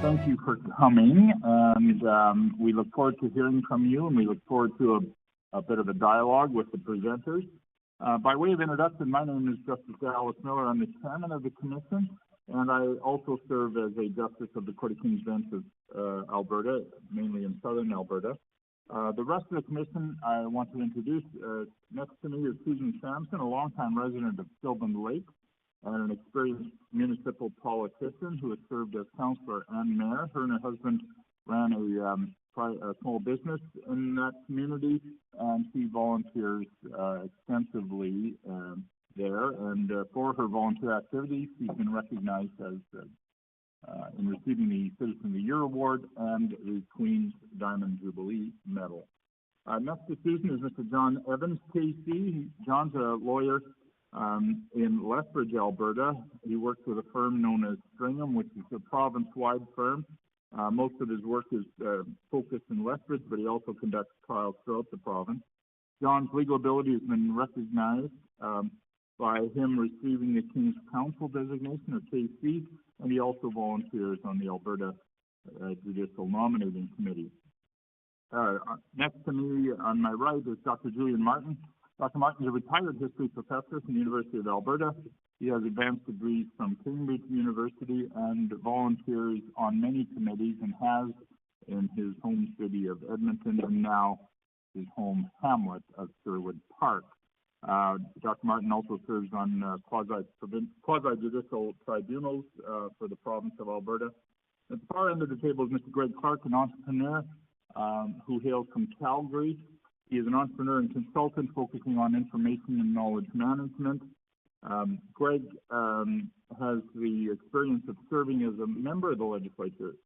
Thank you for coming, and we look forward to hearing from you, and we look forward to a bit of a dialogue with the presenters. By way of introduction, my name is Justice Alice Miller. I'm the chairman of the commission, and I also serve as a justice of the Court of King's Bench of Alberta, mainly in southern Alberta. The rest of the commission I want to introduce. Next to me is Susan Sampson, a longtime resident of Sylvan Lake and an experienced municipal politician who has served as councillor and mayor. Her and her husband ran a small business in that community, and she volunteers extensively there. And for her volunteer activities, she's been recognized as in receiving the Citizen of the Year Award and the Queen's Diamond Jubilee Medal. Next to Susan is Mr. John Evans, KC. John's a lawyer in Lethbridge, Alberta. He works with a firm known as Stringham, which is a province-wide firm. Most of his work is focused in Lethbridge, but he also conducts trials throughout the province. John's legal ability has been recognized by him receiving the King's Counsel designation, or KC, and he also volunteers on the Alberta Judicial Nominating Committee. Next to me on my right is Dr. Julian Martin. Dr. Martin is a retired history professor from the University of Alberta. He has advanced degrees from Cambridge University and volunteers on many committees, and has in his home city of Edmonton and now his home hamlet of Sherwood Park. Dr. Martin also serves on quasi-judicial tribunals for the province of Alberta. At the far end of the table is Mr. Greg Clark, an entrepreneur who hails from Calgary. He is an entrepreneur and consultant focusing on information and knowledge management. Greg has the experience of serving as a member of the legislature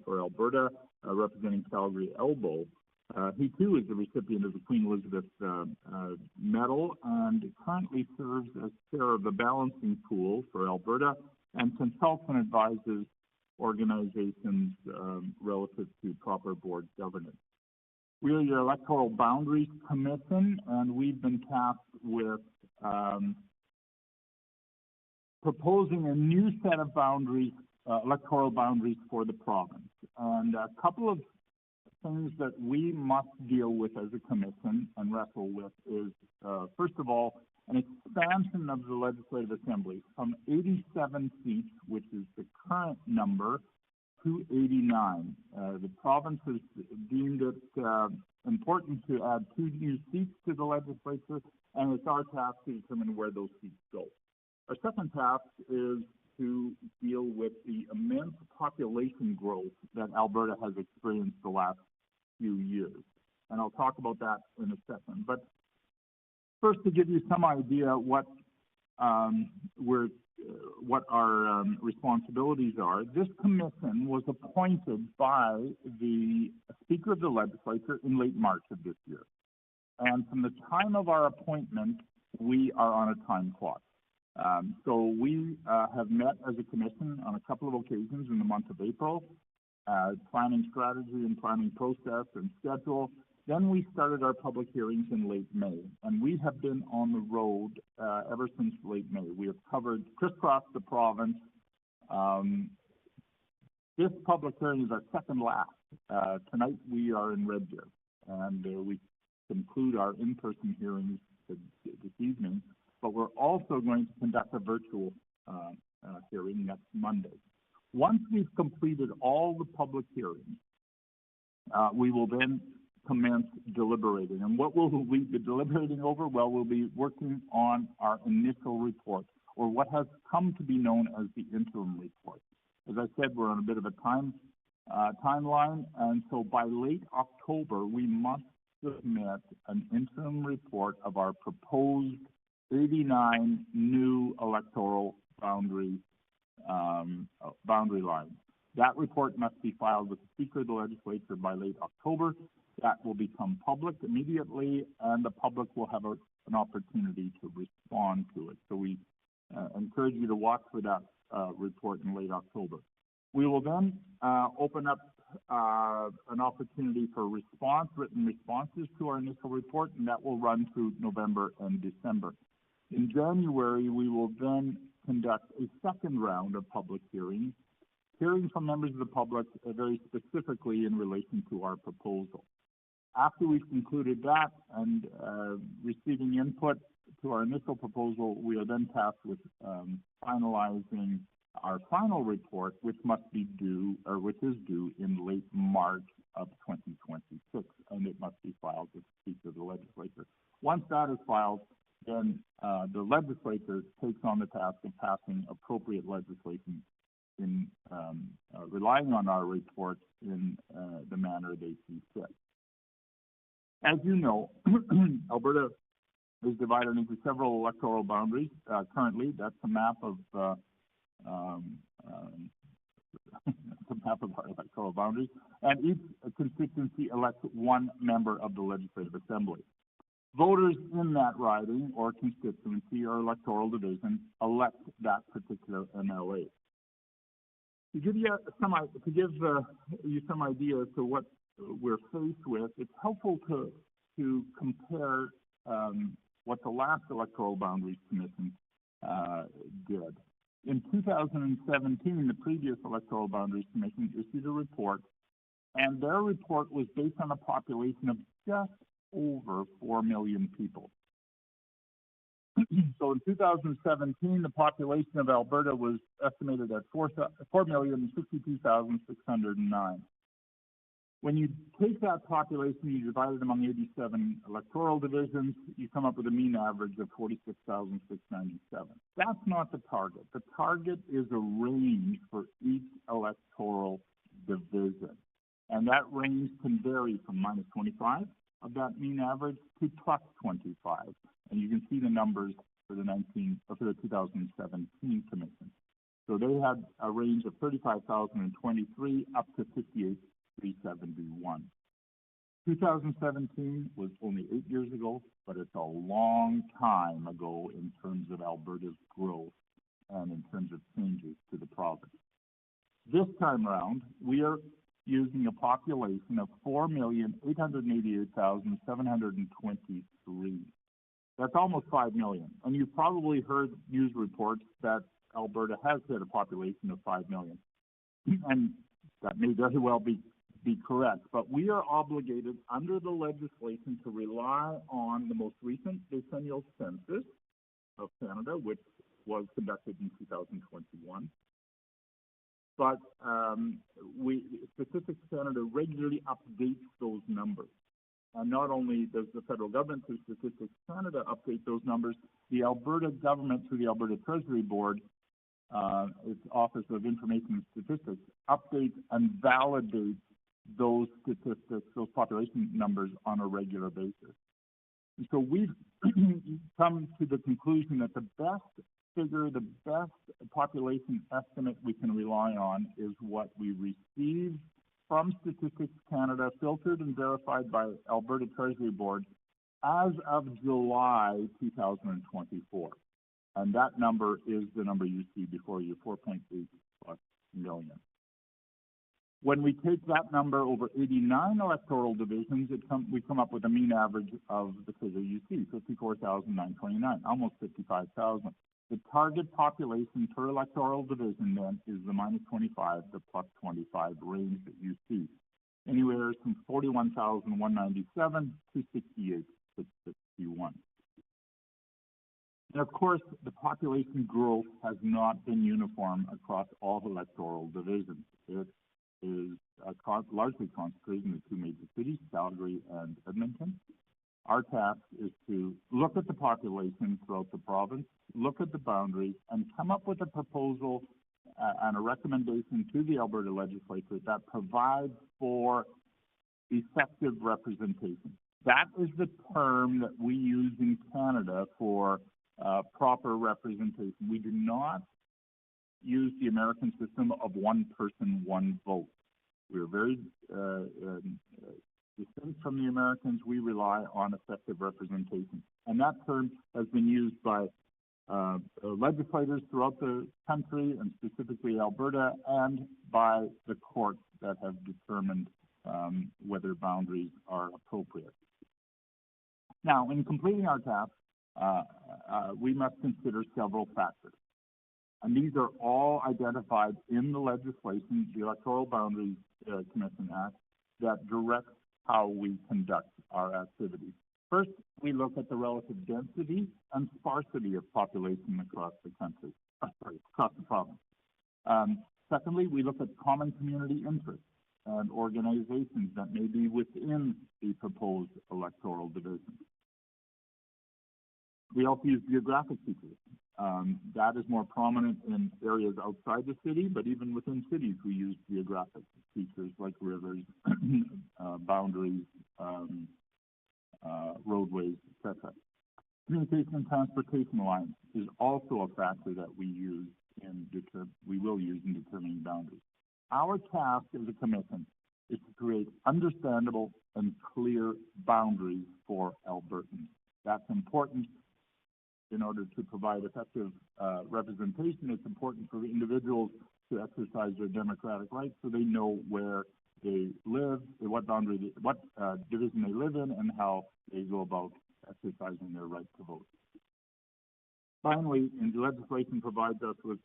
for Alberta, representing Calgary Elbow. He too is the recipient of the Queen Elizabeth Medal and currently serves as chair of the Balancing Pool for Alberta and consults and advises organizations relative to proper board governance. We are your Electoral Boundaries Commission, and we've been tasked with proposing a new set of boundaries, electoral boundaries for the province. And a couple of things that we must deal with as a commission and wrestle with is, first of all, an expansion of the Legislative Assembly from 87 seats, which is the current number, to 89. The province has deemed it important to add 2 new seats to the legislature, and it's our task to determine where those seats go. Our second task is to deal with the immense population growth that Alberta has experienced the last few years, and I'll talk about that in a second. But first, to give you some idea what our responsibilities are, this commission was appointed by the Speaker of the Legislature in late March of this year. And from the time of our appointment, we are on a time clock. So we have met as a commission on a couple of occasions in the month of April, planning strategy and planning process and schedule. Then we started our public hearings in late May, and we have been on the road ever since late May. We have crisscrossed the province. This public hearing is our second last. Tonight we are in Red Deer, and we conclude our in-person hearings this evening, but we're also going to conduct a virtual hearing next Monday. Once we've completed all the public hearings, we will then commence deliberating. And what will we be deliberating over? Well, we'll be working on our initial report, or what has come to be known as the interim report. As I said, we're on a bit of a timeline, and so by late October, we must submit an interim report of our proposed 89 new electoral boundary lines. That report must be filed with the Speaker of the Legislature by late October. That will become public immediately, and the public will have an opportunity to respond to it. So we encourage you to watch for that report in late October. We will then open up an opportunity for written responses to our initial report, and that will run through November and December. In January, we will then conduct a second round of public hearings hearing from members of the public very specifically in relation to our proposal. After we've concluded that and receiving input to our initial proposal, we are then tasked with finalizing our final report, which is due in late March of 2026, and it must be filed with the Speaker of the Legislature. Once that is filed, then the Legislature takes on the task of passing appropriate legislation in relying on our report in the manner they see fit. As you know, Alberta is divided into several electoral boundaries. Currently, that's a map of our electoral boundaries, and each constituency elects one member of the Legislative Assembly. Voters in that riding or constituency or electoral division elect that particular MLA. To give you some idea as to what we're faced with, it's helpful to compare what the last Electoral Boundaries Commission did. In 2017, the previous Electoral Boundaries Commission issued a report, and their report was based on a population of just over 4 million people. So in 2017, the population of Alberta was estimated at 4,062,609. When you take that population, you divide it among 87 electoral divisions, you come up with a mean average of 46,697. That's not the target. The target is a range for each electoral division. And that range can vary from minus 25 of that mean average to plus 25. And you can see the numbers for the 2017 commission. So they had a range of 35,023 up to 58,371. 2017 was only 8 years ago, but it's a long time ago in terms of Alberta's growth and in terms of changes to the province. This time around, we are using a population of 4,888,723. That's almost 5 million. And you've probably heard news reports that Alberta has hit a population of 5 million. And that may very well be correct, but we are obligated under the legislation to rely on the most recent decennial census of Canada, which was conducted in 2021. But Statistics Canada regularly updates those numbers. And not only does the federal government through Statistics Canada update those numbers, the Alberta government through the Alberta Treasury Board, its Office of Information and Statistics, updates and validates those statistics, those population numbers on a regular basis. And so we've come to the conclusion that the best figure, the best population estimate we can rely on is what we receive from Statistics Canada, filtered and verified by Alberta Treasury Board as of July 2024. And that number is the number you see before you, 4.8 plus million. When we take that number over 89 electoral divisions, we come up with a mean average of the figure you see, 54,929, almost 55,000. The target population per electoral division then is the minus 25, the plus 25 range that you see, anywhere from 41,197 to 68,661. And of course, the population growth has not been uniform across all electoral divisions. It is largely concentrated in the two major cities, Calgary and Edmonton. Our task is to look at the population throughout the province, look at the boundaries, and come up with a proposal and a recommendation to the Alberta Legislature that provides for effective representation. That is the term that we use in Canada for proper representation. We do not use the American system of one person, one vote. We're very distinct from the Americans. We rely on effective representation. And that term has been used by legislators throughout the country, and specifically Alberta, and by the courts that have determined whether boundaries are appropriate. Now, in completing our task, we must consider several factors. And these are all identified in the legislation, the Electoral Boundaries Commission Act, that directs how we conduct our activities. First, we look at the relative density and sparsity of population across the country, across the province. Secondly, we look at common community interests and organizations that may be within the proposed electoral division. We also use geographic features. That is more prominent in areas outside the city, but even within cities, we use geographic features like rivers, boundaries, roadways, etc. Communication and transportation lines is also a factor that we will use in determining boundaries. Our task as a commission is to create understandable and clear boundaries for Albertans. That's important in order to provide effective representation. It's important for individuals to exercise their democratic rights so they know where they live, what division they live in, and how they go about exercising their right to vote. Finally, the legislation provides us with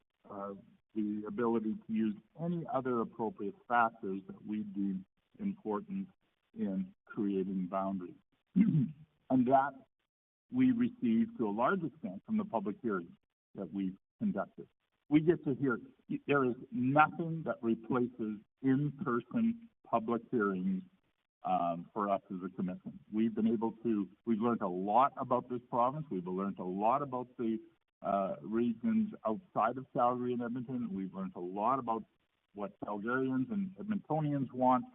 the ability to use any other appropriate factors that we deem important in creating boundaries. And that we receive to a large extent from the public hearings that we've conducted. We get to hear, there is nothing that replaces in-person public hearings for us as a commission. We've learned a lot about this province. We've learned a lot about the regions outside of Calgary and Edmonton. We've learned a lot about what Calgarians and Edmontonians want.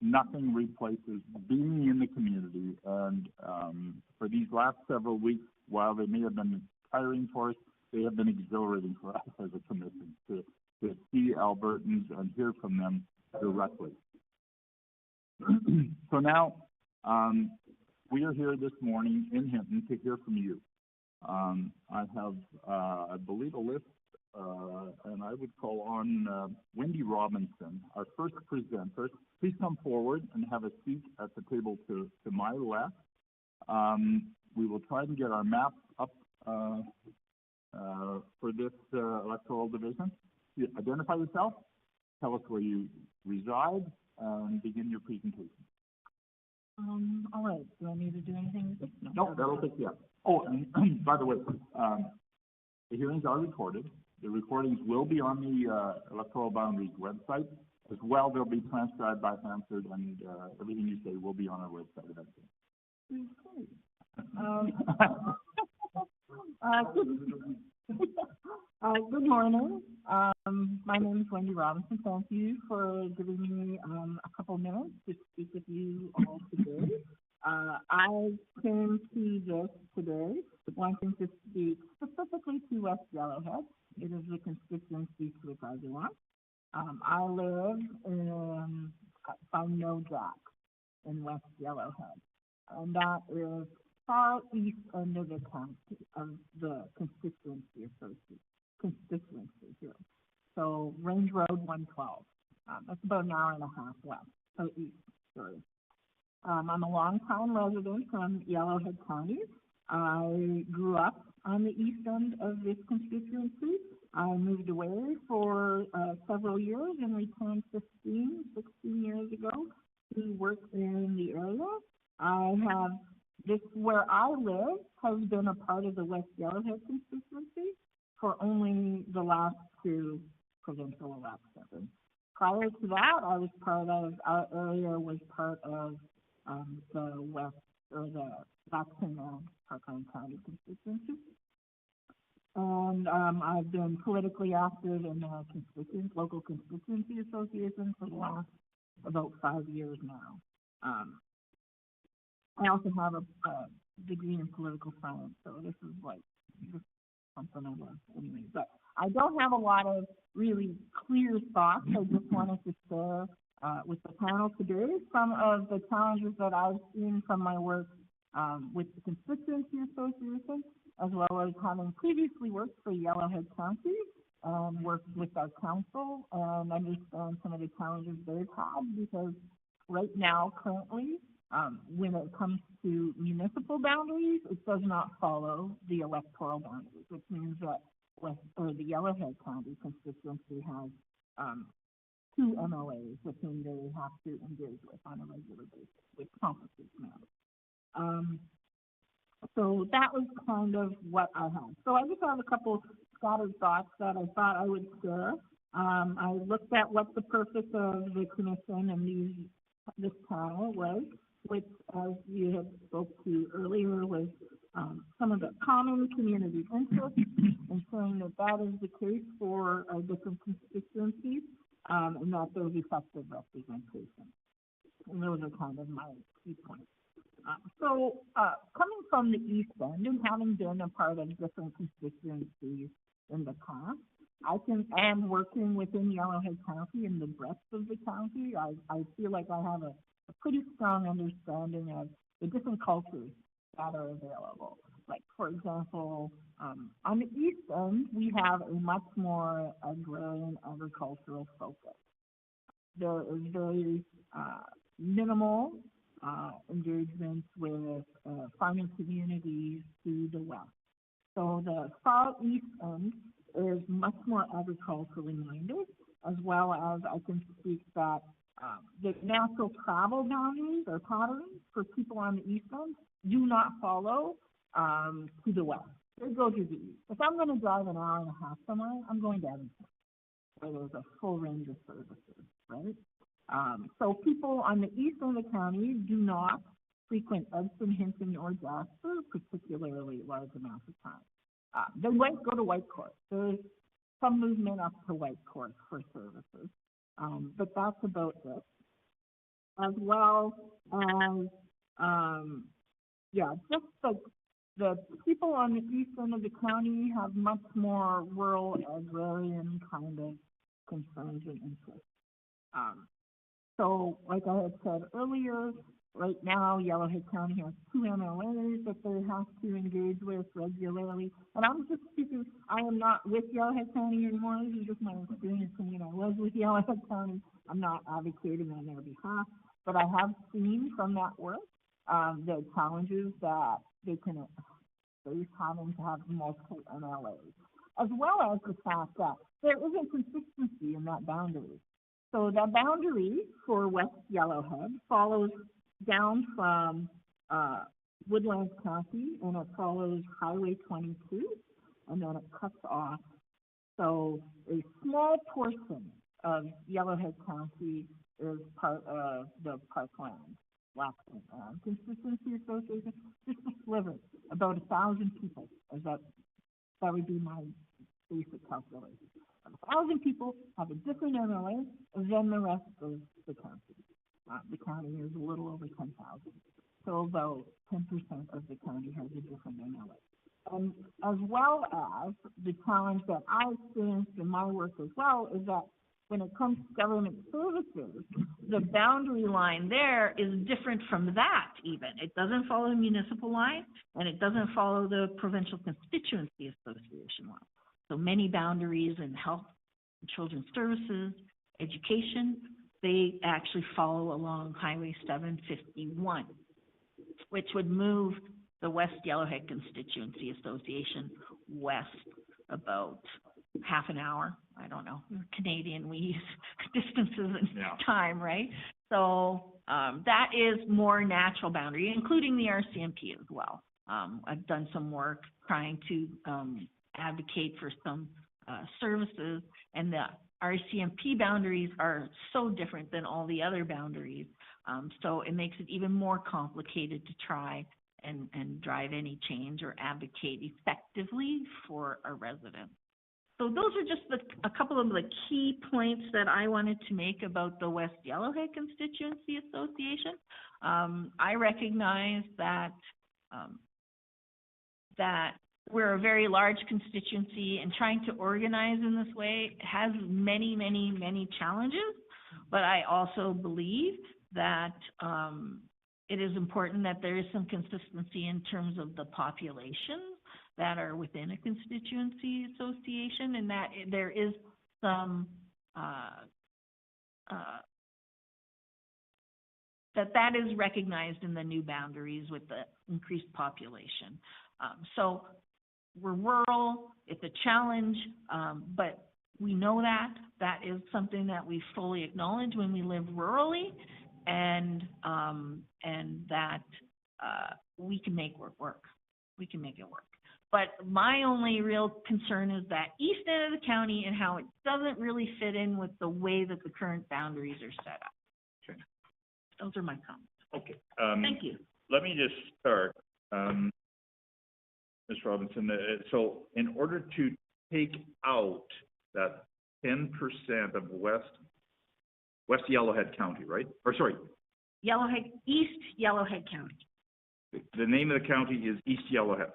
Nothing replaces being in the community. And for these last several weeks, while they may have been tiring for us, they have been exhilarating for us as a commission to see Albertans and hear from them directly. So now, we are here this morning in Hinton to hear from you. I have, I believe, a list, and I would call on Wendy Robinson, our first presenter. Please come forward and have a seat at the table to my left. We will try to get our map up for this electoral division. Identify yourself, tell us where you reside, and begin your presentation. All right. Do I need to do anything? No, that'll take you up. Oh, and by the way, the hearings are recorded. The recordings will be on the Electoral Boundaries website. As well, they'll be transcribed by Hansard, and everything you say will be on our website eventually. Good morning. My name is Wendy Robinson. Thank you for giving me a couple minutes to speak with you all today. I came to this today wanting to speak specifically to West Yellowhead. It is the constituency to which I belong. I live by No Jack in West Yellowhead, and that is far east end of the county of the constituency here. So Range Road 112. That's about an hour and a half west, so east, sorry. I'm a longtime resident from Yellowhead County. I grew up on the east end of this constituency. I moved away for several years and returned 16 years ago to work in the area. Where I live has been a part of the West Yellowhead constituency for only the last two provincial elections. Prior to that, our area was part of the West, or the Jackson and Parkland County constituency. And I've been politically active in the local constituency association for the last about 5 years now. I also have a degree in political science, so this is just something I love anyway. But I don't have a lot of really clear thoughts. I just wanted to share with the panel today some of the challenges that I've seen from my work with the constituency association, as well as having previously worked for Yellowhead County, worked with our council, and understand some of the challenges they've had, because right now, currently, when it comes to municipal boundaries, it does not follow the electoral boundaries, which means that or the Yellowhead County constituency has, two MOAs with whom they have to engage with on a regular basis, which complicates matters. So that was kind of what I had. So I just have a couple scattered thoughts that I thought I would share. I looked at what the purpose of the commission and this panel was, which, as you had spoke to earlier, was some of the common community interests, ensuring that that is the case for different constituencies, and that there's effective representation. And those are kind of my key points. Coming from the East End and having been a part of different constituencies in the past, and working within Yellowhead County and the breadth of the county, I feel like I have a pretty strong understanding of the different cultures that are available. Like, for example, on the East End, we have a much more agrarian agricultural focus. There is very minimal engagements with farming communities to the west. So the far East End is much more agriculturally minded, as well as I can speak that the natural travel boundaries or patterns for people on the East End do not follow to the west. They go to the east. If I'm going to drive an hour and a half somewhere, I'm going to Edmonton, where there's a full range of services, right? So people on the east end of the county do not frequent Edson, Hinton, or Jasper particularly large amounts of time. They might go to Whitecourt. There's some movement up to Whitecourt for services, but that's about it. As well as, just the people on the east end of the county have much more rural agrarian kind of concerns and interests. So, like I had said earlier, right now Yellowhead County has 2 MLAs that they have to engage with regularly. And I'm just speaking, I am not with Yellowhead County anymore. This is just my experience from when I was with Yellowhead County. I'm not advocating on their behalf, but I have seen from that work the challenges that they can face having to have multiple MLAs, as well as the fact that there isn't consistency in that boundary. So that boundary for West Yellowhead follows down from Woodlands County, and it follows Highway 22, and then it cuts off. So a small portion of Yellowhead County is part of the Parkland Constituency Association, just a sliver, about 1,000 people. That would be my basic calculation. 1,000 people have a different MLA than the rest of the county. The county is a little over 10,000. So about 10% of the county has a different MLA. And as well as the challenge that I experienced in my work as well is that when it comes to government services, the boundary line there is different from that even. It doesn't follow the municipal line, and it doesn't follow the Provincial Constituency Association line. So many boundaries in health, children's services, education, they actually follow along Highway 751, which would move the West Yellowhead Constituency Association west about half an hour. I don't know. We're Canadian, we use distances and time, right? So that is more natural boundary, including the RCMP as well. I've done some work trying to advocate for some services, and the RCMP boundaries are so different than all the other boundaries. So it makes it even more complicated to try and drive any change or advocate effectively for a resident. So those are just a couple of the key points that I wanted to make about the West Yellowhead Constituency Association. I recognize that that we're a very large constituency, and trying to organize in this way has many, many, many challenges. But I also believe that it is important that there is some consistency in terms of the populations that are within a constituency association, and that there is some that is recognized in the new boundaries with the increased population. So we're rural, it's a challenge, but we know that. That is something that we fully acknowledge when we live rurally, and that, we can make work. We can make it work. But my only real concern is that east end of the county and how it doesn't really fit in with the way that the current boundaries are set up. Okay. Those are my comments. Okay. Thank you. Let me just start, Ms. Robinson. So in order to take out that 10% of West Yellowhead County, right? Or sorry, East Yellowhead County. the name of the county is East Yellowhead.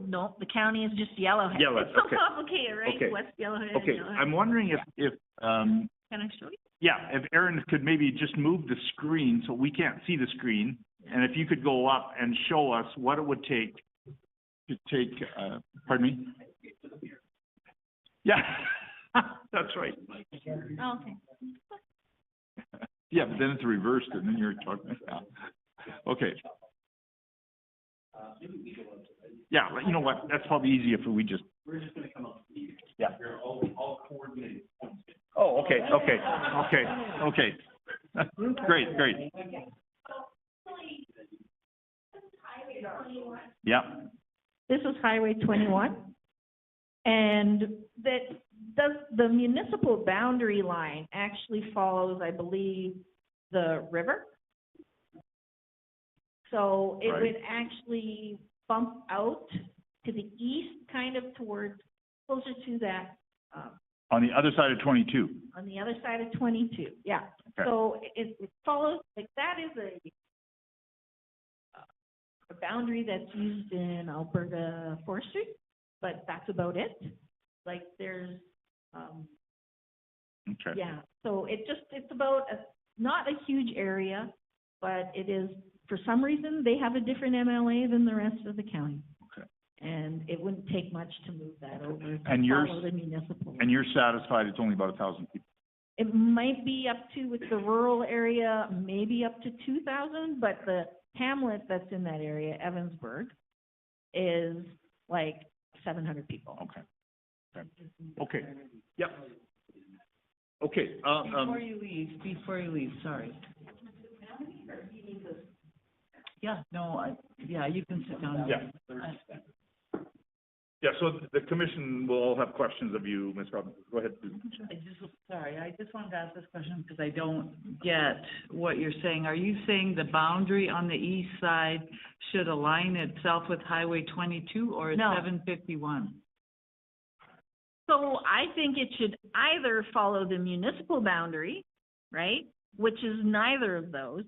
No, the county is just Yellowhead. Yellowhead, It's so okay. complicated, right? Okay. West Yellowhead. Okay, Yellowhead. I'm wondering if Can I show you? yeah, if Aaron could maybe just move the screen so we can't see the screen, and if you could go up and show us what it would take to take, pardon me? Yeah, that's right. Oh, okay. Yeah, but then it's reversed and then you're talking, okay. Yeah, but you know what, that's probably easier if we just. We're just gonna come up to you. Yeah. I'll coordinate. Oh, okay. Great. Yeah. This is Highway 21. And the municipal boundary line actually follows, I believe, the river. So it Right. would actually bump out to the east, kind of towards, closer to that, On the other side of 22. on the other side of 22, yeah. Okay. So it follows, like, that is a boundary that's used in Alberta forestry, but that's about it. Like, there's, Okay. yeah, so it's about not a huge area, but it is, for some reason, they have a different MLA than the rest of the county. Okay. And it wouldn't take much to move that over, to And yours- follow the municipal. And you're satisfied it's only about 1,000 people? It might be up to, with the rural area, maybe up to 2,000, but the hamlet that's in that area, Evansburg, is like 700 people. Okay. Yep. Okay, Before you leave, sorry. Yeah, no, you can sit down. Yeah, so the commission will all have questions of you, Ms. Robinson. Go ahead, Susan. I just wanted to ask this question because I don't get what you're saying. Are you saying the boundary on the east side should align itself with Highway 22 or No. 751? So I think it should either follow the municipal boundary, right, which is neither of those.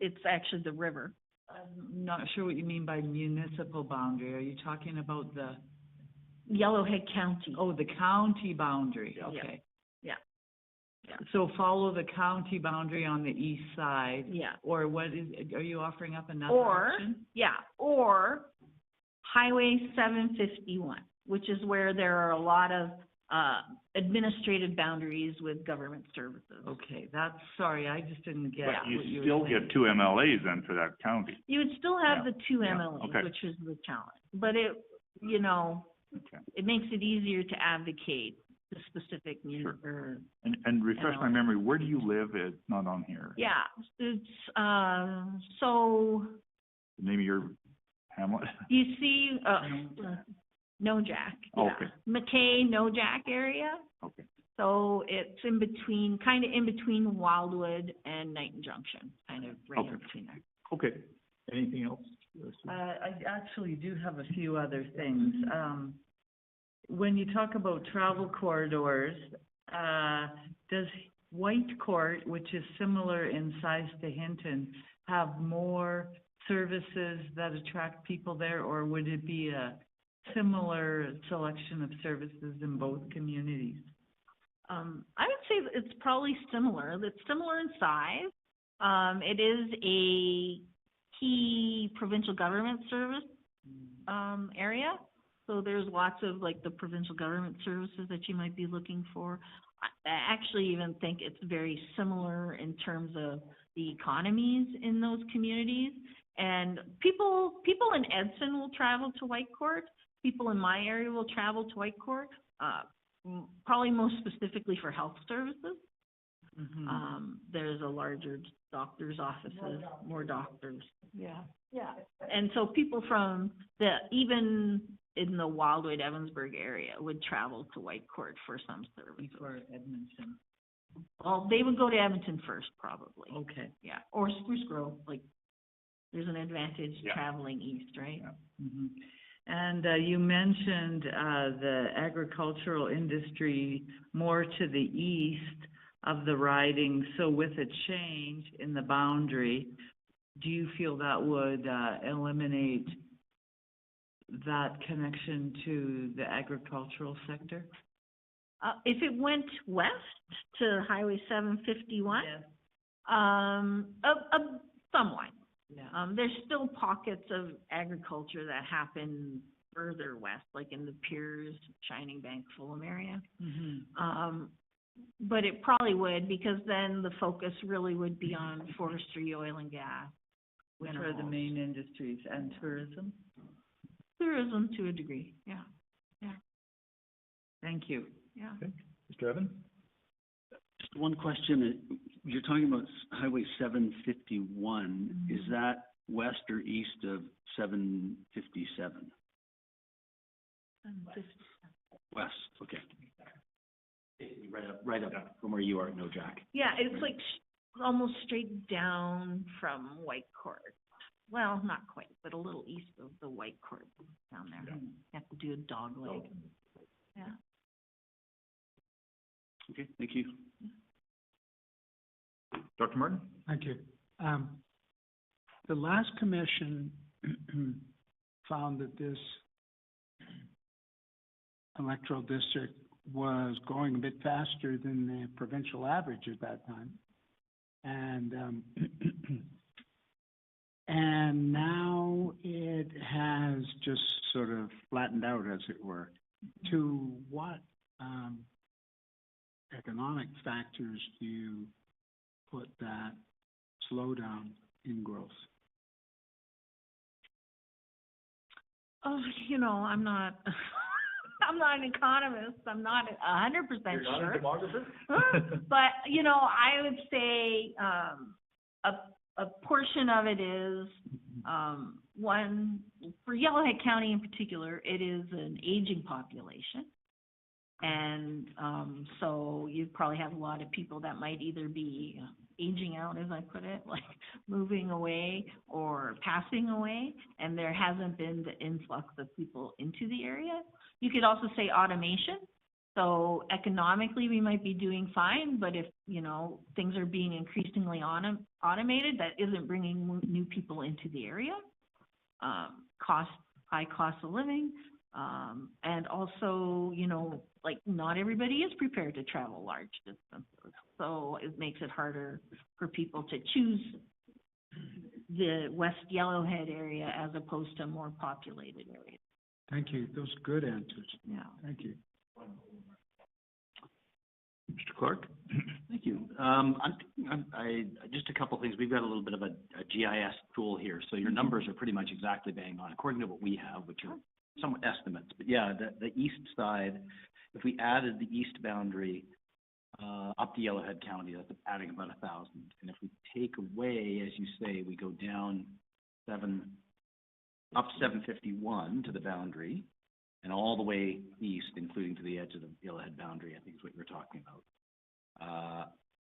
It's actually the river. I'm not sure what you mean by municipal boundary. Are you talking about the, Yellowhead County. oh, the county boundary? Okay. Yeah. So follow the county boundary on the east side, Yeah. or what is, are you offering up another Or, option? or Highway 751, which is where there are a lot of administrative boundaries with government services. Okay, sorry, I just didn't get But what you were still saying. get 2 MLAs then for that county. You would still have Yeah. the two Yeah. MLAs, Okay. which is the challenge. But it, you know, Okay. it makes it easier to advocate the specific need Sure. or, And refresh my memory, where do you live? It's not on here. yeah, it's, so The name of your hamlet? you see, Nojack. Oh, Yeah. okay. McKay, Nojack area. Okay. So it's in between, kind of in between Wildwood and Knighton Junction, kind of right in Okay. between there. Okay. Anything else? I actually do have a few other things. When you talk about travel corridors, does White Court, which is similar in size to Hinton, have more services that attract people there, or would it be a similar selection of services in both communities? I would say that it's probably similar. It's similar in size. It is a key provincial government service, area. So there's lots of, like, the provincial government services that you might be looking for. I actually even think it's very similar in terms of the economies in those communities. And people in Edson will travel to White Court, people in my area will travel to Whitecourt, probably most specifically for health services. There's a larger doctor's offices, more doctors. Yeah. And so people from even in the Wildwood, Evansburg area would travel to Whitecourt for some services. Before Edmonton. Well, they would go to Edmonton first, probably. Okay. Yeah, or Spruce Grove, like, there's an advantage Yeah. traveling east, right? Mhm. And you mentioned the agricultural industry more to the east of the riding. So with a change in the boundary, do you feel that would eliminate that connection to the agricultural sector? If it went west to Highway 751, Yes. somewhat. Yeah. There's still pockets of agriculture that happen further west, like in the Piers, Shining Bank, Fulham area. But it probably would, because then the focus really would be on forestry, oil and gas. Which are the minerals. main industries, and tourism? Tourism to a degree, yeah, Thank you. yeah. Mr. Evans? Just one question. You're talking about Highway 751. Is that west or east of 757? West, okay. Right up from where you are, no, Jack. Yeah, it's like almost straight down from Whitecourt. Well, not quite, but a little east of the Whitecourt down there. You have to do a dog leg. Yeah. Okay, thank you. Dr. Martin? Thank you. The last commission found that this electoral district was going a bit faster than the provincial average at that time. And and now it has just sort of flattened out, as it were. To what economic factors do you put that slowdown in growth? Oh, I'm not, I'm not an economist. I'm not 100% sure. You're not a demographer? But, I would say, a portion of it is, one, for Yellowhead County in particular, it is an aging population. And, so you probably have a lot of people that might either be aging out, as I put it, like moving away or passing away, and there hasn't been the influx of people into the area. You could also say automation. So economically, we might be doing fine, but if, things are being increasingly automated, that isn't bringing new people into the area. High cost of living, and also, like not everybody is prepared to travel large distances. So it makes it harder for people to choose the West Yellowhead area as opposed to more populated areas. Thank you. Those are good answers. Yeah. Thank you. Mr. Clark? Thank you. I just a couple things. We've got a little bit of a GIS tool here, so your numbers are pretty much exactly bang on, according to what we have, which are somewhat estimates. But yeah, the east side, if we added the east boundary up to Yellowhead County, that's adding about 1,000. And if we take away, as you say, we go down up 751 to the boundary, and all the way east, including to the edge of the Yellowhead boundary, I think is what you're talking about.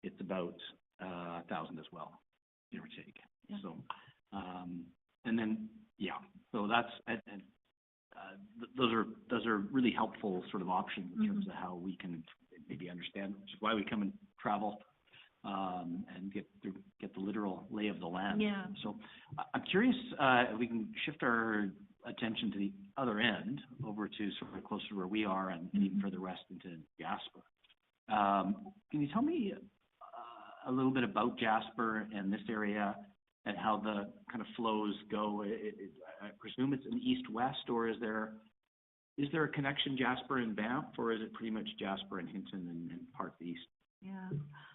It's about 1,000 as well, give or take. Yeah. So, and then, yeah, so that's, those are really helpful sort of options in terms of how we can maybe understand, which is why we come and travel, and get the literal lay of the land. Yeah. So I'm curious, if we can shift our attention to the other end, over to sort of closer to where we are, and even further west into Jasper. Can you tell me a little bit about Jasper and this area and how the kind of flows go? I presume it's an east-west, or is there a connection Jasper and Banff, or is it pretty much Jasper and Hinton and parts east? Yeah.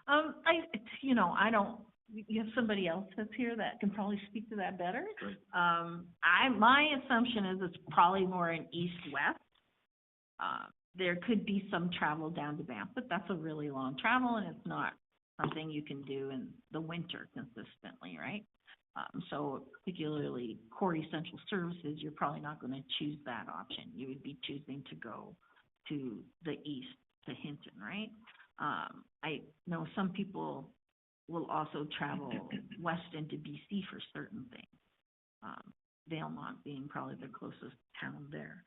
I don't you have somebody else that's here that can probably speak to that better. Great. My assumption is it's probably more an east-west. There could be some travel down to Banff, but that's a really long travel, and it's not something you can do in the winter consistently, right? So particularly core essential services, you're probably not gonna choose that option. You would be choosing to go to the east, to Hinton, right? I know some people will also travel west into BC for certain things. Valemount being probably the closest town there.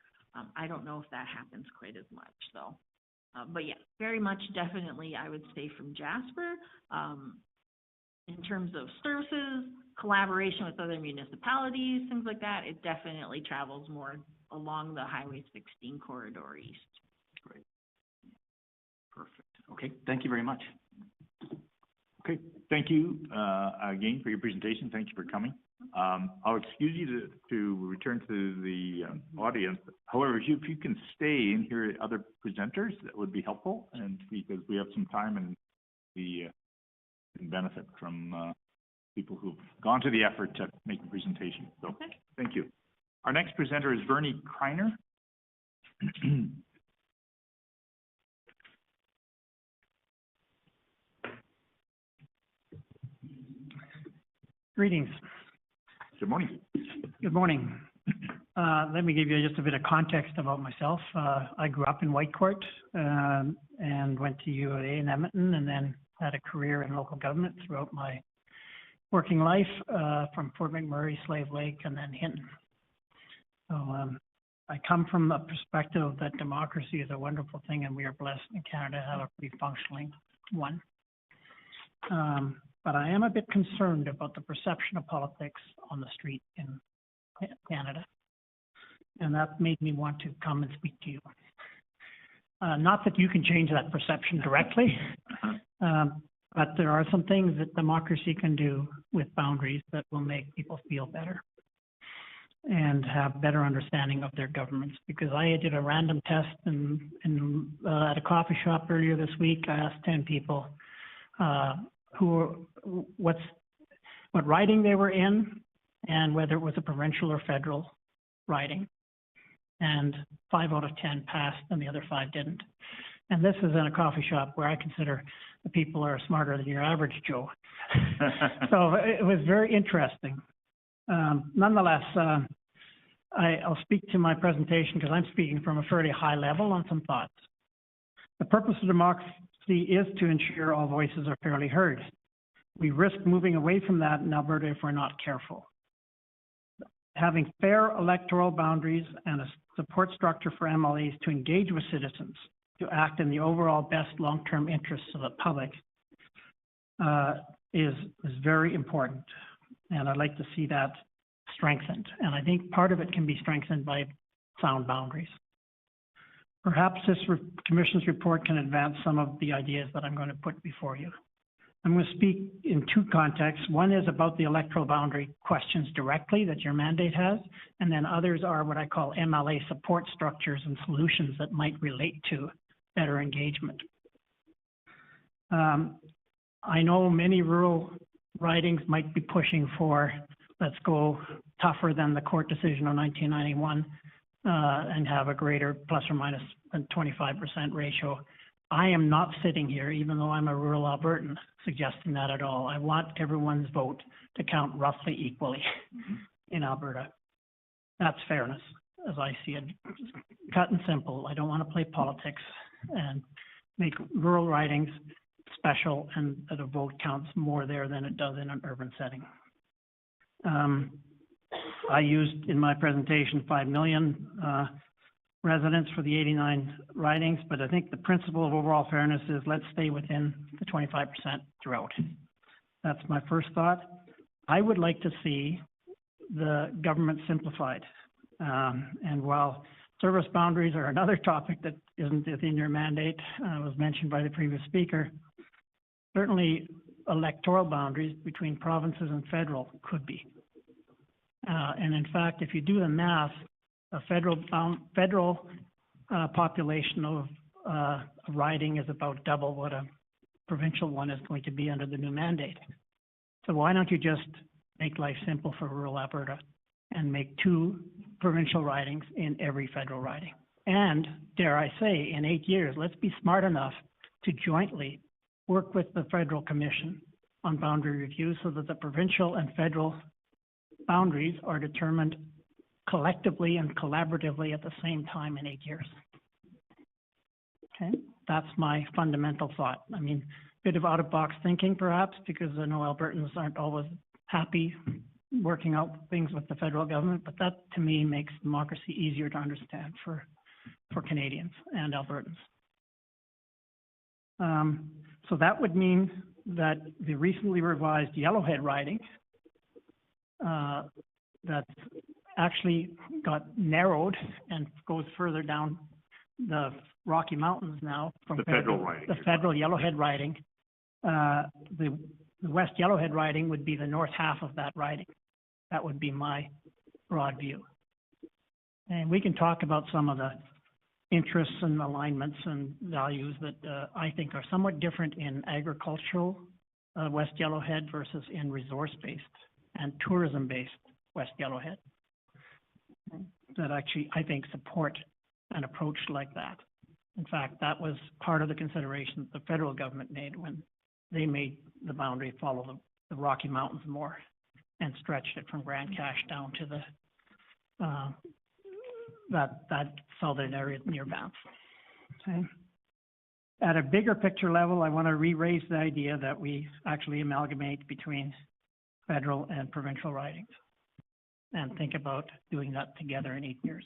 I don't know if that happens quite as much though. But yeah, very much definitely I would say from Jasper. In terms of services, collaboration with other municipalities, things like that, it definitely travels more along the Highway 16 corridor east. Great. Perfect. Okay, thank you very much. Okay, thank you, again for your presentation. Thank you for coming. I'll excuse you to return to the audience. However, if you can stay and hear other presenters, that would be helpful, and because we have some time and we can benefit from people who've gone to the effort to make the presentation. So, Okay. Thank you. Our next presenter is Vernie Kreiner. Greetings. Good morning. Good morning. Let me give you just a bit of context about myself. I grew up in Whitecourt and went to U of A in Edmonton, and then had a career in local government throughout my working life, from Fort McMurray, Slave Lake, and then Hinton. So I come from a perspective that democracy is a wonderful thing, and we are blessed in Canada to have a pretty functioning one. But I am a bit concerned about the perception of politics on the street in Canada. And that made me want to come and speak to you. Not that you can change that perception directly, but there are some things that democracy can do with boundaries that will make people feel better and have better understanding of their governments. Because I did a random test at a coffee shop earlier this week. I asked 10 people what riding they were in and whether it was a provincial or federal riding. And 5 out of 10 passed and the other 5 didn't. And this is in a coffee shop where I consider the people are smarter than your average Joe. So it was very interesting. Nonetheless, I'll speak to my presentation because I'm speaking from a fairly high level on some thoughts. The purpose of democracy is to ensure all voices are fairly heard. We risk moving away from that in Alberta if we're not careful. Having fair electoral boundaries and a support structure for MLAs to engage with citizens to act in the overall best long-term interests of the public is very important. And I'd like to see that strengthened. And I think part of it can be strengthened by sound boundaries. Perhaps this commission's report can advance some of the ideas that I'm going to put before you. I'm going to speak in 2 contexts. One is about the electoral boundary questions directly that your mandate has, and then others are what I call MLA support structures and solutions that might relate to better engagement. I know many rural ridings might be pushing for, let's go tougher than the court decision of 1991 and have a greater plus or minus 25% ratio. I am not sitting here, even though I'm a rural Albertan, suggesting that at all. I want everyone's vote to count roughly equally in Alberta. That's fairness, as I see it. Cut and simple. I don't want to play politics and make rural ridings special and that a vote counts more there than it does in an urban setting. I used in my presentation 5 million residents for the 89 ridings, but I think the principle of overall fairness is let's stay within the 25% throughout. That's my first thought. I would like to see the government simplified. And while service boundaries are another topic that isn't within your mandate, was mentioned by the previous speaker, certainly electoral boundaries between provinces and federal could be. And in fact, if you do the math, a federal population of a riding is about double what a provincial one is going to be under the new mandate. So why don't you just make life simple for rural Alberta and make 2 provincial ridings in every federal riding? And dare I say, in 8 years, let's be smart enough to jointly work with the Federal Commission on boundary review so that the provincial and federal boundaries are determined collectively and collaboratively at the same time in 8 years. Okay, that's my fundamental thought. I mean, bit of out-of-box thinking perhaps, because I know Albertans aren't always happy working out things with the federal government, but that to me makes democracy easier to understand for Canadians and Albertans. So that would mean that the recently revised Yellowhead riding that actually got narrowed and goes further down the Rocky Mountains now. The federal riding. The federal Yellowhead riding. The West Yellowhead riding would be the north half of that riding. That would be my broad view. And we can talk about some of the interests and alignments and values that I think are somewhat different in agricultural West Yellowhead versus in resource-based and tourism-based West Yellowhead that actually, I think, support an approach like that. In fact, that was part of the consideration that the federal government made when they made the boundary follow the Rocky Mountains more and stretched it from Grand Cache down to the that southern area near Banff. Okay. At a bigger picture level, I want to re-raise the idea that we actually amalgamate between federal and provincial ridings and think about doing that together in 8 years.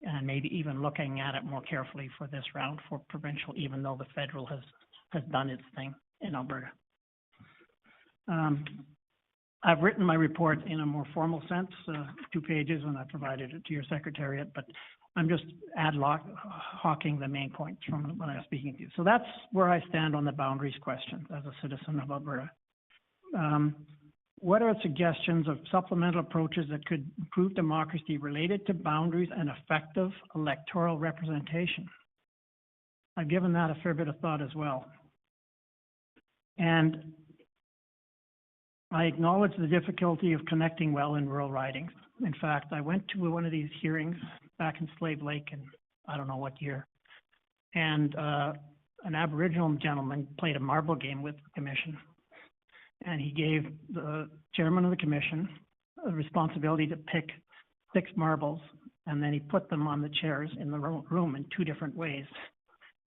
And maybe even looking at it more carefully for this round for provincial, even though the federal has done its thing in Alberta. I've written my report in a more formal sense, 2 pages, and I provided it to your secretariat, but I'm just hawking the main points from when I'm speaking to you. So that's where I stand on the boundaries question as a citizen of Alberta. What are suggestions of supplemental approaches that could improve democracy related to boundaries and effective electoral representation? I've given that a fair bit of thought as well. And I acknowledge the difficulty of connecting well in rural ridings. In fact, I went to one of these hearings back in Slave Lake in I don't know what year, and an Aboriginal gentleman played a marble game with the commission. And he gave the chairman of the commission a responsibility to pick 6 marbles, and then he put them on the chairs in the room in 2 different ways.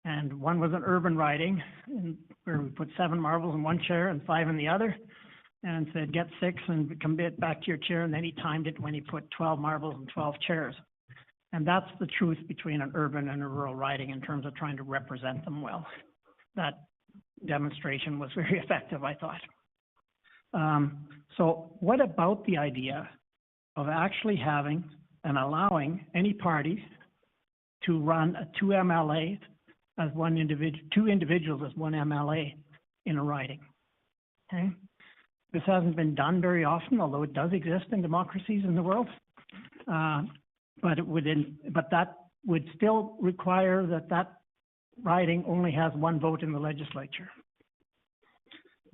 And one was an urban riding, where we put 7 marbles in one chair and 5 in the other, and said, get 6 and come back to your chair. And then he timed it when he put 12 marbles and 12 chairs. And that's the truth between an urban and a rural riding in terms of trying to represent them well. That demonstration was very effective, I thought. So what about the idea of actually having and allowing any party to run a 2 MLA as one individual, 2 individuals as 1 MLA in a riding? Okay. This hasn't been done very often, although it does exist in democracies in the world. But that would still require that riding only has 1 vote in the legislature.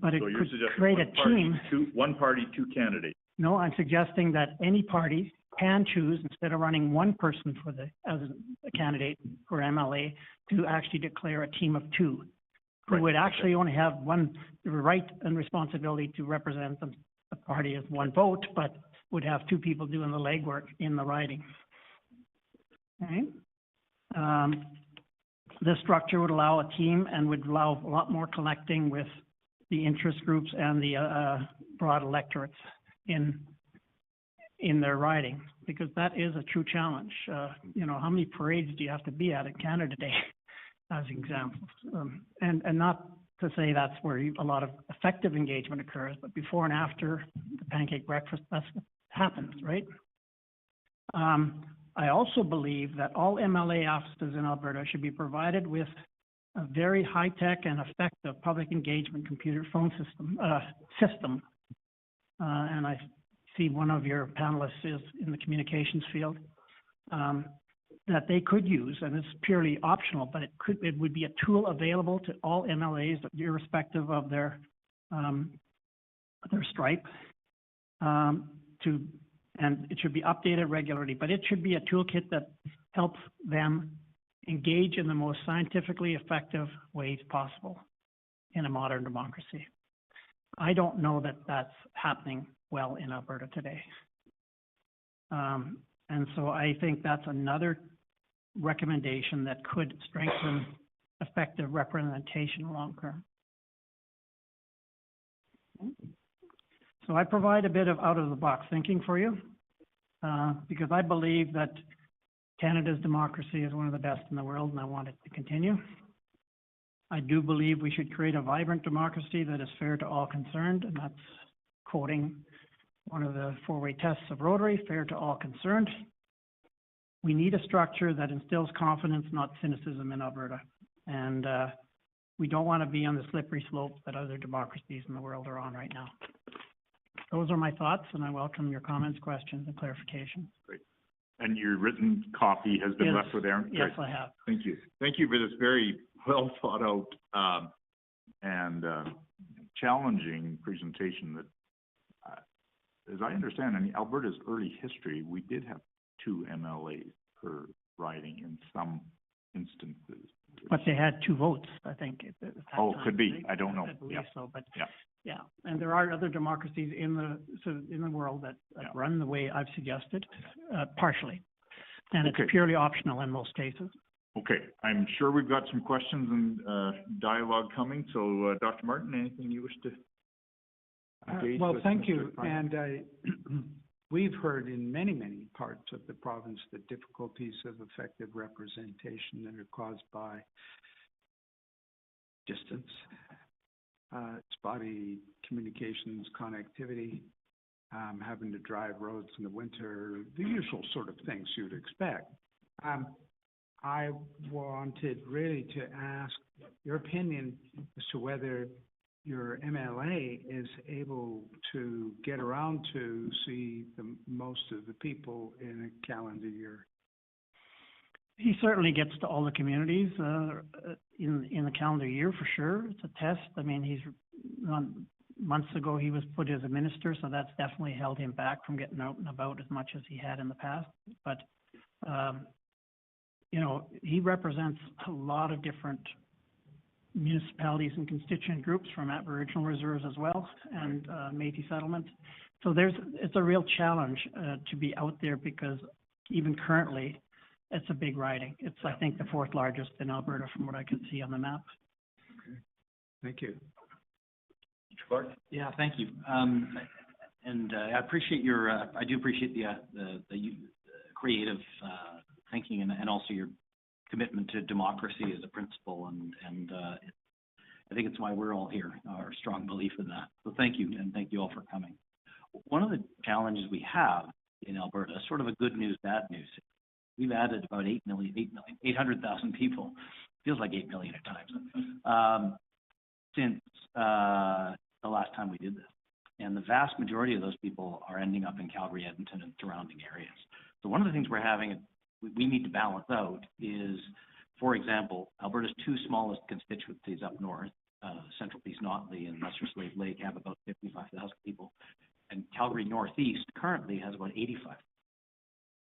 But it could create a team. 1 party, 2 candidates. No, I'm suggesting that any party can choose, instead of running 1 person as a candidate for MLA, to actually declare a team of 2, who would actually only have the right and responsibility to represent the party as 1 vote, but would have 2 people doing the legwork in the riding. Okay. This structure would allow a team and would allow a lot more collecting with the interest groups and the broad electorates in their riding, because that is a true challenge. You know, how many parades do you have to be at Canada Day, as examples? And not to say that's where a lot of effective engagement occurs, but before and after the pancake breakfast, that's what happens, right? I also believe that all MLA offices in Alberta should be provided with a very high-tech and effective public engagement computer phone system. And I see one of your panelists is in the communications field, that they could use, and it's purely optional, but it would be a tool available to all MLAs, irrespective of their their stripe, and it should be updated regularly, but it should be a toolkit that helps them engage in the most scientifically effective ways possible in a modern democracy. I don't know that that's happening well in Alberta today. And so I think that's another recommendation that could strengthen effective representation long term. So I provide a bit of out of the box thinking for you, because I believe that Canada's democracy is one of the best in the world, and I want it to continue. I do believe we should create a vibrant democracy that is fair to all concerned, and that's quoting one of the four-way tests of Rotary, fair to all concerned. We need a structure that instills confidence, not cynicism in Alberta. And we don't want to be on the slippery slope that other democracies in the world are on right now. Those are my thoughts, and I welcome your comments, questions, and clarifications. Great. And your written copy has been Yes. left with Aaron? Yes, Great. I have. Thank you. Thank you for this very well thought out, and challenging presentation that, as I understand, in Alberta's early history, we did have 2 MLAs per riding in some instances. But they had 2 votes, I think. At that Oh, time, could be. right? I don't know. I believe Yeah. so, but Yeah. yeah. And there are other democracies in the world that Yeah. run the way I've suggested, partially. And Okay. it's purely optional in most cases. Okay, I'm sure we've got some questions and dialogue coming, so Dr. Martin, anything you wish to engage Well, with thank Mr. you. Klein? And we've heard in many, many parts of the province the difficulties of effective representation that are caused by distance, spotty communications, connectivity, having to drive roads in the winter, the usual sort of things you'd expect. I wanted really to ask your opinion as to whether your MLA is able to get around to see the most of the people in a calendar year. He certainly gets to all the communities in the calendar year for sure. It's a test. I mean, months ago he was put as a minister, so that's definitely held him back from getting out and about as much as he had in the past. But you know, he represents a lot of different municipalities and constituent groups from Aboriginal reserves as well, and Métis settlements. So it's a real challenge to be out there, because even currently, it's a big riding. It's, I think, the 4th largest in Alberta from what I can see on the map. Okay. Thank you. Clark? Yeah, thank you. And I appreciate I do appreciate the creative thinking and also your commitment to democracy as a principle. And I think it's why we're all here, our strong belief in that. So thank you, and thank you all for coming. One of the challenges we have in Alberta, sort of a good news, bad news, we've added about 800,000 people, feels like 8 million at times, since the last time we did this. And the vast majority of those people are ending up in Calgary, Edmonton, and surrounding areas. So one of the things we need to balance out is, for example, Alberta's 2 smallest constituencies up north, Central Peace Notley and Lesser Slave Lake, have about 55,000 people. And Calgary Northeast currently has about 85.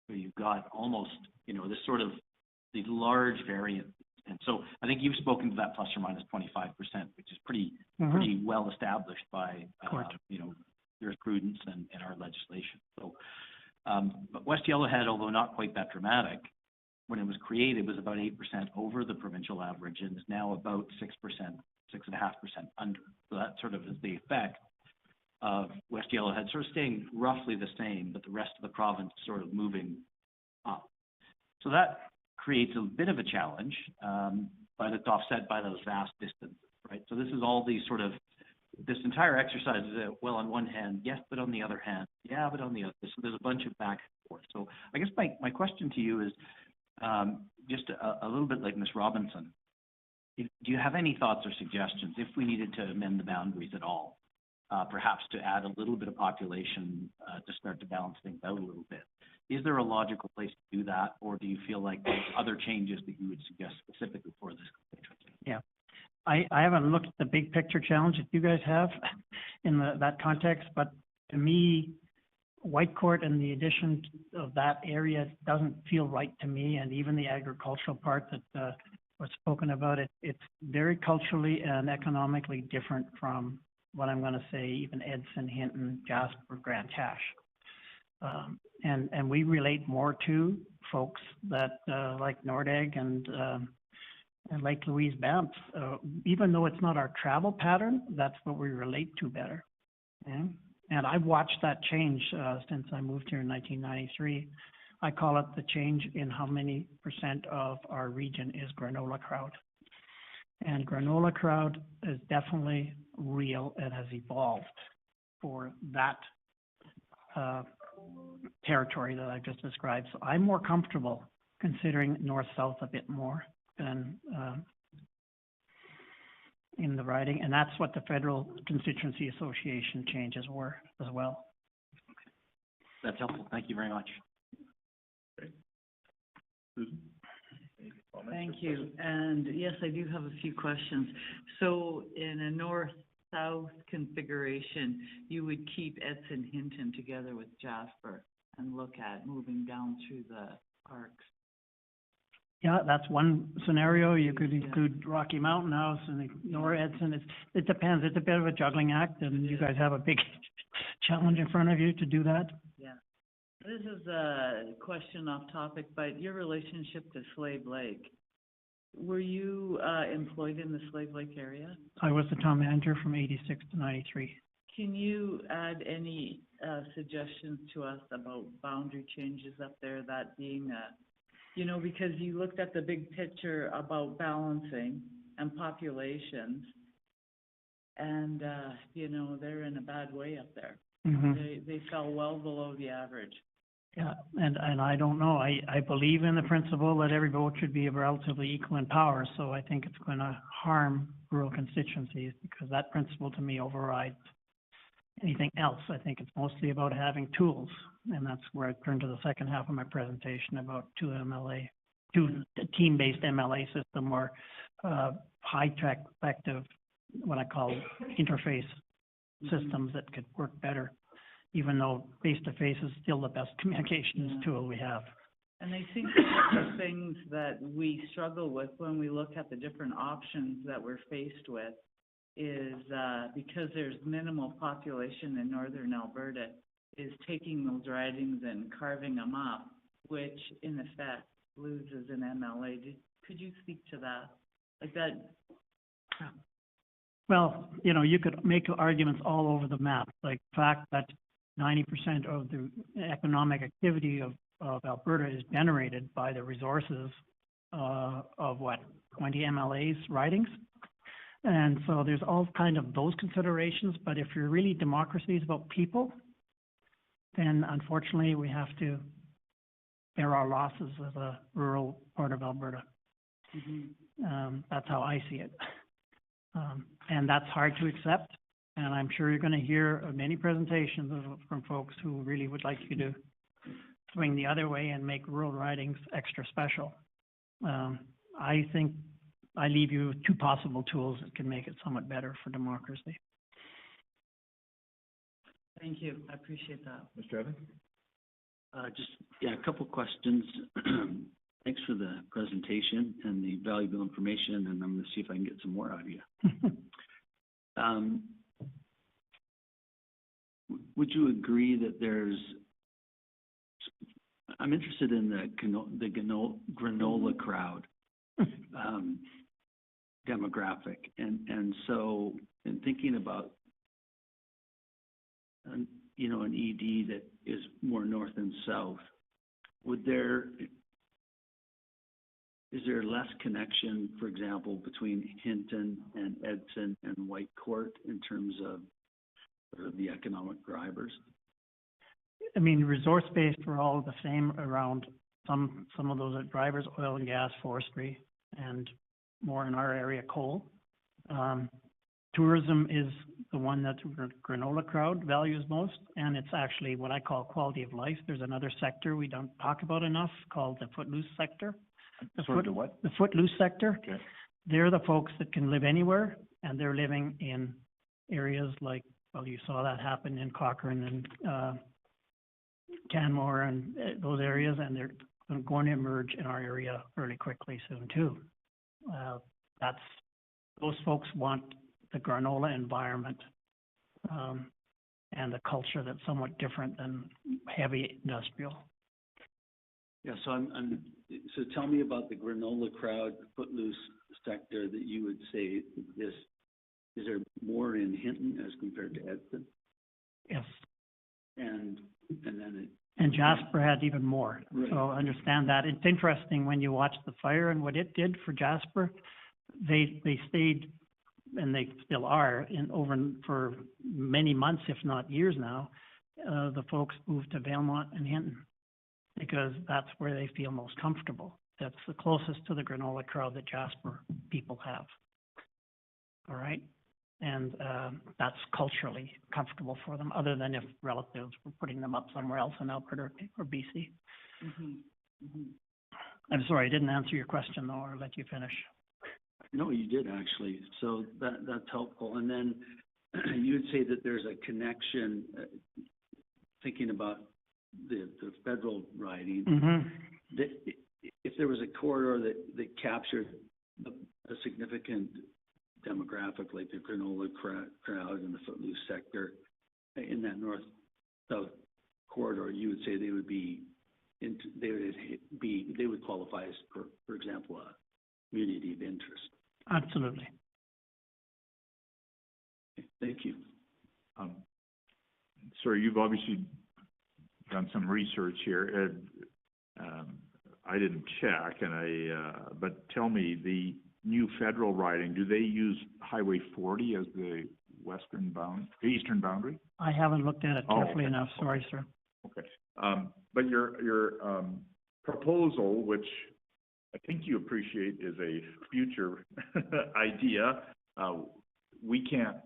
So you've got almost, these large variants. And so I think you've spoken to that plus or minus 25%, which is pretty well established by, jurisprudence and our legislation. So, but West Yellowhead, although not quite that dramatic, when it was created, was about 8% over the provincial average, and is now about 6%, 6.5% under. So that sort of is the effect of West Yellowhead sort of staying roughly the same, but the rest of the province sort of moving up. So that creates a bit of a challenge, but it's offset by those vast distances, right? So this is all these this entire exercise is, well, on one hand, yes, but on the other hand, yeah, but on the other. So there's a bunch of back and forth. So I guess my question to you is just a little bit like Ms. Robinson. Do you have any thoughts or suggestions if we needed to amend the boundaries at all? Perhaps to add a little bit of population to start to balance things out a little bit. Is there a logical place to do that, or do you feel like there's other changes that you would suggest specifically for this constituency? Yeah. I haven't looked at the big picture challenge that you guys have in that context, but to me, Whitecourt and the addition of that area doesn't feel right to me, and even the agricultural part that was spoken about, it's very culturally and economically different from what I'm gonna say, even Edson, Hinton, Jasper, Grand Cache. And we relate more to folks that, like Nordegg and Lake Louise Banff. Even though it's not our travel pattern, that's what we relate to better. Yeah? And I've watched that change, since I moved here in 1993. I call it the change in how many % of our region is granola crowd. And granola crowd is definitely real and has evolved for that territory that I've just described. So I'm more comfortable considering north-south a bit more than in the riding, and that's what the Federal Constituency Association changes were as well. That's helpful. Thank you very much. Susan? Thank you. And yes, I do have a few questions. So in a north-south configuration, you would keep Edson Hinton together with Jasper and look at moving down through the parks? Yeah, that's one scenario. You could include Rocky Mountain House and ignore Edson. It depends. It's a bit of a juggling act, and you guys have a big challenge in front of you to do that. Yeah. This is a question off topic, but your relationship to Slave Lake, were you employed in the Slave Lake area? I was the town manager from 86 to 93. Can you add any suggestions to us about boundary changes up there, that being because you looked at the big picture about balancing and populations, and, they're in a bad way up there. Mm-hmm. They fell well below the average. Yeah, and I don't know. I believe in the principle that every vote should be relatively equal in power, so I think it's going to harm rural constituencies because that principle to me overrides anything else. I think it's mostly about having tools, and that's where I turn to the second half of my presentation about two team-based MLA system or high-tech effective, what I call interface systems that could work better, even though face-to-face is still the best communications tool we have. And I think one of the things that we struggle with when we look at the different options that we're faced with is because there's minimal population in northern Alberta, is taking those ridings and carving them up, which in effect loses an MLA. Could you speak to that? Like that? Well, you could make arguments all over the map, like the fact that 90% of the economic activity of Alberta is generated by the resources of 20 MLAs ridings. And so there's all kind of those considerations, but if you're really democracy is about people, then unfortunately we have to bear our losses as a rural part of Alberta. That's how I see it. And that's hard to accept. And I'm sure you're going to hear many presentations from folks who really would like you to swing the other way and make rural ridings extra special. I think I leave you with two possible tools that can make it somewhat better for democracy. Thank you. I appreciate that. Mr. Evans? A couple questions. Thanks for the presentation and the valuable information, and I'm going to see if I can get some more out of you. Would you agree that I'm interested in the granola crowd demographic, and so in thinking about an ED that is more north and south, is there less connection, for example, between Hinton and Edson and Whitecourt in terms of the economic drivers? I mean, resource-based, we're all the same around some of those drivers, oil and gas, forestry, and more in our area, coal. Tourism is the one that granola crowd values most, and it's actually what I call quality of life. There's another sector we don't talk about enough called the footloose sector. The footloose sector. Okay. they're the folks that can live anywhere, and they're living in areas like, well, you saw that happen in Cochrane and, Canmore and those areas, and they're going to emerge in our area fairly quickly soon too. That's, those folks want the granola environment, and a culture that's somewhat different than heavy industrial. Yeah, so so tell me about the granola crowd, footloose sector that you would say is there more in Hinton as compared to Edson? Yes. And then And Jasper had even more. Right. So understand that. It's interesting when you watch the fire and what it did for Jasper. They stayed, and they still are, for many months, if not years now. The folks moved to Valemont and Hinton because that's where they feel most comfortable. That's the closest to the granola crowd that Jasper people have. All right? And that's culturally comfortable for them, other than if relatives were putting them up somewhere else in Alberta or BC. I'm sorry, I didn't answer your question, though, or let you finish. No, you did actually. So that's helpful. And then you would say that there's a connection, thinking about the federal riding, that if there was a corridor that captured a significant demographic like the granola crowd and the footloose sector in that north-south corridor, you would say they would qualify as, for example, a community of interest. Absolutely. Okay, thank you. Sir, you've obviously done some research here. I didn't check, but tell me, the new federal riding, do they use Highway 40 as the eastern boundary? I haven't looked at it carefully okay. enough. Sorry, sir. Okay. But your proposal, which I think you appreciate is a future idea, we can't,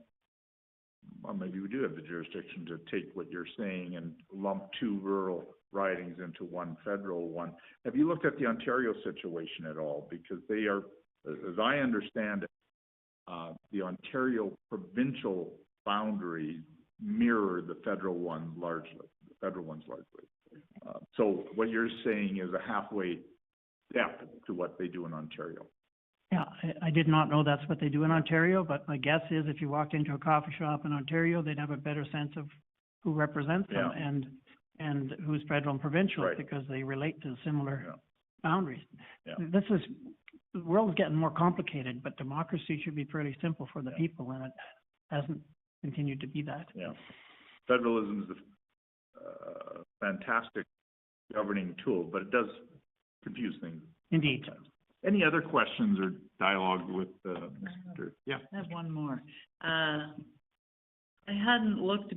well, maybe we do have the jurisdiction to take what you're saying and lump two rural ridings into one federal one. Have you looked at the Ontario situation at all? Because they are, as I understand it, the Ontario provincial boundaries mirror the federal one largely. So what you're saying is a halfway step to what they do in Ontario. Yeah, I did not know that's what they do in Ontario, but my guess is if you walked into a coffee shop in Ontario, they'd have a better sense of who represents them and who's federal and provincial, Right. because they relate to similar boundaries. Yeah. The world's getting more complicated, but democracy should be fairly simple for the people, and it hasn't continued to be that. Yeah. Federalism is a fantastic governing tool, but it does confuse things. Indeed. Any other questions or dialogue with Mr.? Yeah. I have one more. I hadn't looked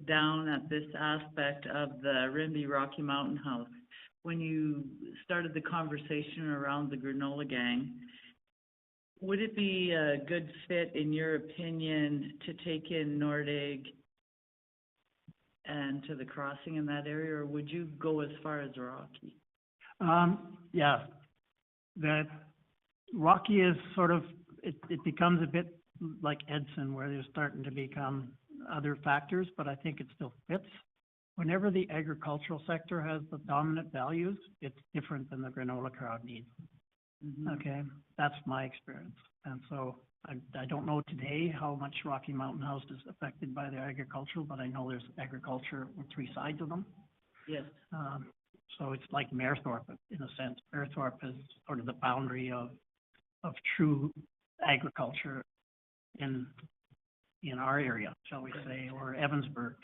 down at this aspect of the Rimbey Rocky Mountain House. When you started the conversation around the granola gang, would it be a good fit, in your opinion, to take in Nordig and to the crossing in that area, or would you go as far as Rocky? Yeah, the Rocky is sort of, it becomes a bit like Edson, where there's starting to become other factors, but I think it still fits. Whenever the agricultural sector has the dominant values, it's different than the granola crowd needs. Okay, that's my experience. And so I don't know today how much Rocky Mountain House is affected by the agricultural, but I know there's agriculture on three sides of them. Yes. So it's like Mayerthorpe in a sense. Mayerthorpe is sort of the boundary of true agriculture in our area, shall we say, or Evansburg.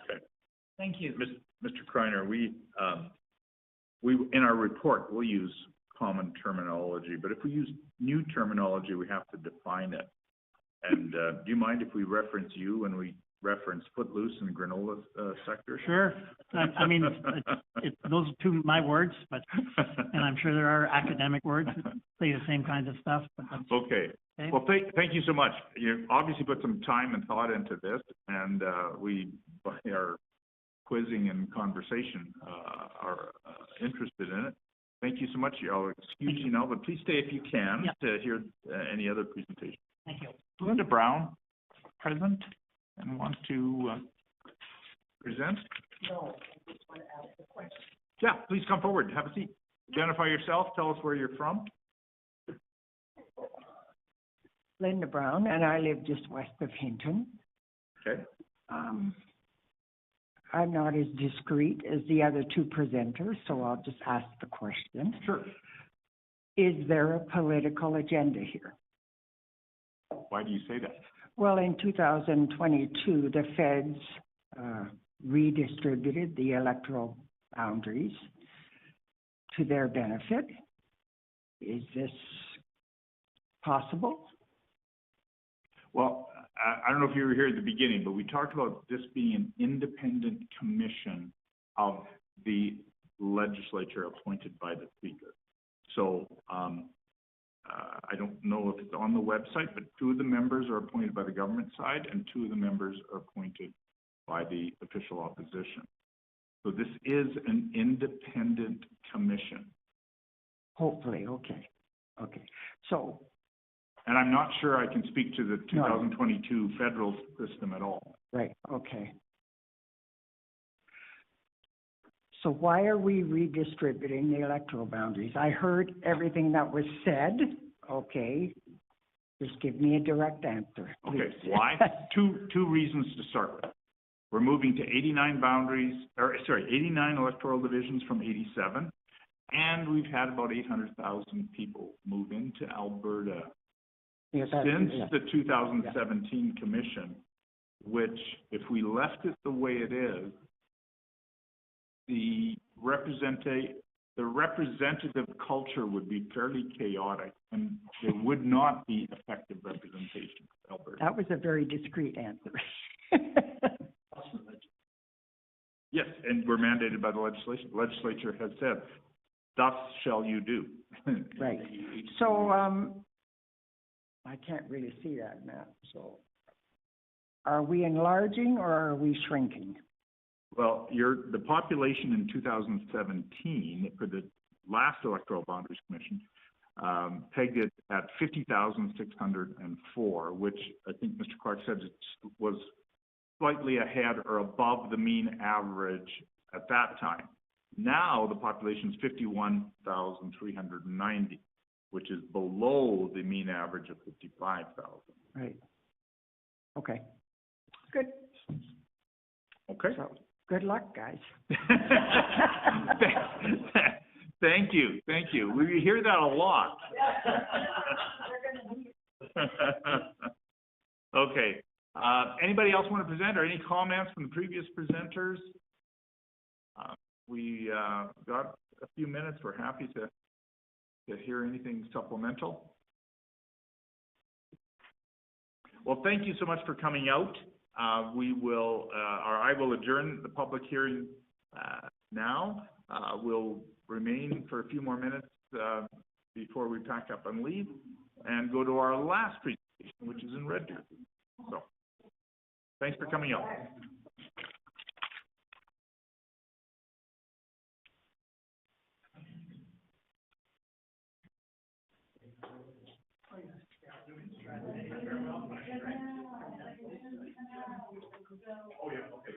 Okay. Thank you. Mr. Kreiner, we in our report, we'll use common terminology, but if we use new terminology, we have to define it. And do you mind if we reference you when we reference footloose and granola sector? Sure. I mean, those are two of my words, but, and I'm sure there are academic words that say the same kinds of stuff, but that's okay. Well, thank you so much. You obviously put some time and thought into this, and we, by our quizzing and conversation, are interested in it. Thank you so much. I'll excuse you now, but please stay if you can Yep. to hear any other presentation. Thank you. Linda Brown, present, and wants to present? No, I just want to ask a question. Yeah, please come forward, have a seat. Identify yourself, tell us where you're from. Linda Brown, and I live just west of Hinton. Okay. I'm not as discreet as the other two presenters, so I'll just ask the question. Sure. Is there a political agenda here? Why do you say that? Well, in 2022, the feds redistributed the electoral boundaries to their benefit. Is this possible? Well, I don't know if you were here at the beginning, but we talked about this being an independent commission of the legislature appointed by the speaker. So, I don't know if it's on the website, but 2 of the members are appointed by the government side and 2 of the members are appointed by the official opposition. So this is an independent commission. Hopefully, okay. Okay. So, And I'm not sure I can speak to the 2022 federal system at all. right, okay. So why are we redistributing the electoral boundaries? I heard everything that was said, okay. Just give me a direct answer, please. Okay, why? Two reasons to start with. We're moving to 89 electoral divisions from 87. And we've had about 800,000 people move into Alberta Yeah, since the 2017 commission, which if we left it the way it is, the representative culture would be fairly chaotic and there would not be effective representation of Alberta. That was a very discreet answer. Yes, and we're mandated by the legislation. The legislature has said, thus shall you do. Right. So, I can't really see that map, so. Are we enlarging or are we shrinking? Well, the population in 2017 for the last Electoral Boundaries Commission pegged it at 50,604, which I think Mr. Clark said was slightly ahead or above the mean average at that time. Now the population is 51,390, which is below the mean average of 55,000. Right. Okay. Good. Okay. So, good luck, guys. Thank you. We hear that a lot. Okay. Anybody else want to present or any comments from the previous presenters? We got a few minutes. We're happy to hear anything supplemental. Well, thank you so much for coming out. I will adjourn the public hearing now. We'll remain for a few more minutes before we pack up and leave and go to our last presentation, which is in Red Deer. So, thanks for coming out. Oh, yeah, okay.